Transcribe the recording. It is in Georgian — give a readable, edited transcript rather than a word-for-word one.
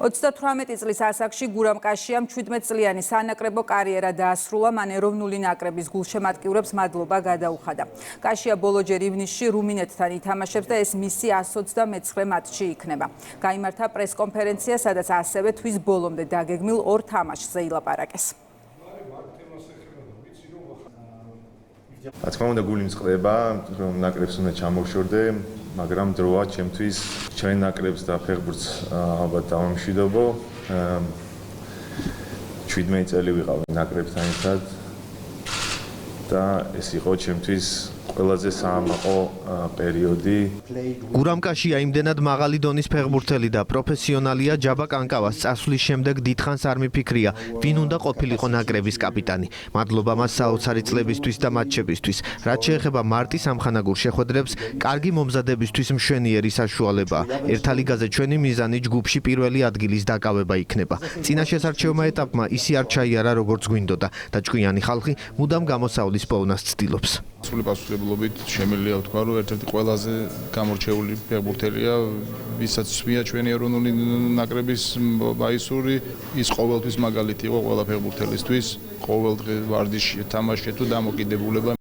38 წლის ასაკში გურამ კაშიამ 17 წლიანი სანაკრებო კარიერა დაასრულა, მან ეროვნული ნაკრების გულშემატკივრებს მადლობა გადაუხადა. კაშია ბოლოჯერ ივნისში რუმინეთთან ითამაშებს და ეს მისი 129 მატჩი იქნება. გაიმართა პრესკონფერენცია, სადაც ასევე თვის ბოლომდე დაგეგმილ ორ თამაშზე ილაპარაკეს. რა თქმა უნდა, გული მწყდება, რომ ნაკრებს უნდა ჩამოვშორდე, მაგრამ დროა ჩემთვის ჩემ ნაკრებს და ფეხბურთს ალბათ დავამშვიდობო. 17 წელი ვიყავ ნაკრებთან ერთად და ეს იყო ჩემთვის ყველაზე საამაყო პერიოდი. გურამ კაშია იმდენად მაღალი დონის ფეხბურთელი და პროფესიონალია, ჯაბა კანკავას წასვლის შემდეგ დიდხანს არ მიფიქრია, ვინ უნდა ყოფილიყო ნაკრების კაპიტანი. მადლობა მას საოცარი წლებისთვის და მატჩებისთვის. რაც შეეხება მარტის ამხანაგურ შეხვედრებს, კარგი მომზადებისთვის მშვენიერი საშუალებაა. ერთა ლიგაზე ჩვენი მიზანი ჯგუფში პირველი ადგილის დაკავება იქნება. წინა შესარჩევმა ეტაპმა ისი არ ჩაიარა როგორც გვინდოდა და ჭკვიანი ხალხი მუდამ გამოსავლის პოვნას ცდილობს. სრული პასუხისმგებლობით შემიძლია ვთქვა, რომ ერთ-ერთი ყველაზე გამორჩეული ფეხბურთელია, ვისაც სვია ჩვენი ეროვნული ნაკრების მაისური, ის ყოველთვის მაგალითი იყო ყველა ფეხბურთელისთვის, ყოველ დღე ვარდისში თამაში თუ დამოკიდებულება.